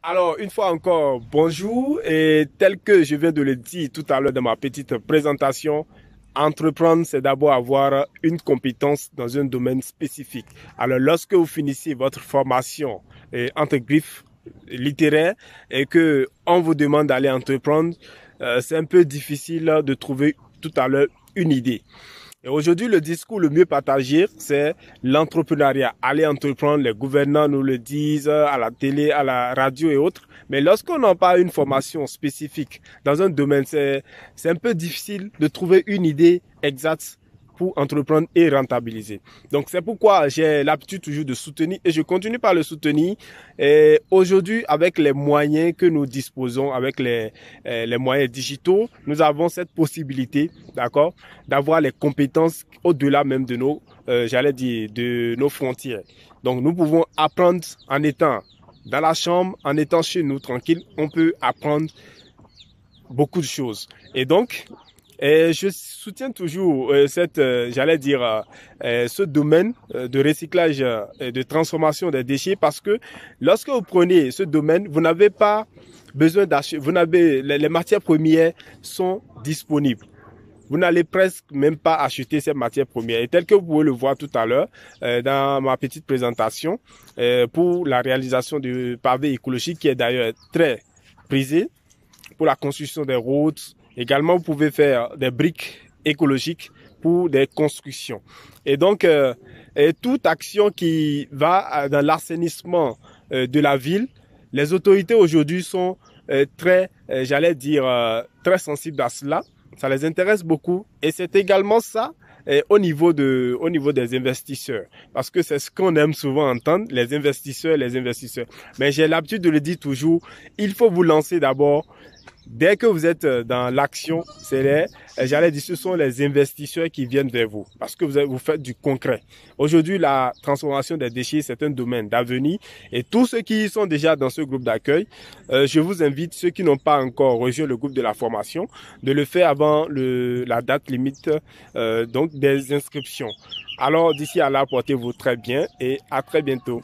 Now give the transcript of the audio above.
Alors, une fois encore, bonjour. Et tel que je viens de le dire tout à l'heure dans ma petite présentation, entreprendre, c'est d'abord avoir une compétence dans un domaine spécifique. Alors, lorsque vous finissez votre formation, entre griffes littéraire, et que on vous demande d'aller entreprendre, c'est un peu difficile de trouver tout à l'heure une idée. Et aujourd'hui, le discours le mieux partagé, c'est l'entrepreneuriat. Aller entreprendre, les gouvernants nous le disent à la télé, à la radio et autres. Mais lorsqu'on n'a pas une formation spécifique dans un domaine, c'est un peu difficile de trouver une idée exacte pour entreprendre et rentabiliser. Donc c'est pourquoi j'ai l'habitude toujours de soutenir et je continue par le soutenir. Et aujourd'hui, avec les moyens que nous disposons, avec les moyens digitaux, nous avons cette possibilité, d'accord, d'avoir les compétences au-delà même de nos, j'allais dire, de nos frontières. Donc nous pouvons apprendre en étant dans la chambre, en étant chez nous tranquille, on peut apprendre beaucoup de choses. Et donc, je soutiens toujours j'allais dire, ce domaine de recyclage et de transformation des déchets parce que lorsque vous prenez ce domaine, vous n'avez pas besoin d'acheter, les matières premières sont disponibles. Vous n'allez presque même pas acheter ces matières premières. Et tel que vous pouvez le voir tout à l'heure dans ma petite présentation pour la réalisation du pavé écologique qui est d'ailleurs très prisé pour la construction des routes. Également, vous pouvez faire des briques écologiques pour des constructions. Et donc, toute action qui va dans l'assainissement de la ville, les autorités aujourd'hui sont très, j'allais dire, très sensibles à cela. Ça les intéresse beaucoup. Et c'est également ça au niveau des investisseurs. Parce que c'est ce qu'on aime souvent entendre, les investisseurs. Mais j'ai l'habitude de le dire toujours, il faut vous lancer d'abord. Dès que vous êtes dans l'action, j'allais dire, ce sont les investisseurs qui viennent vers vous parce que vous faites du concret. Aujourd'hui, la transformation des déchets, c'est un domaine d'avenir et tous ceux qui sont déjà dans ce groupe d'accueil, je vous invite, ceux qui n'ont pas encore rejoint le groupe de la formation, de le faire avant la date limite donc des inscriptions. Alors, d'ici à là, portez-vous très bien et à très bientôt.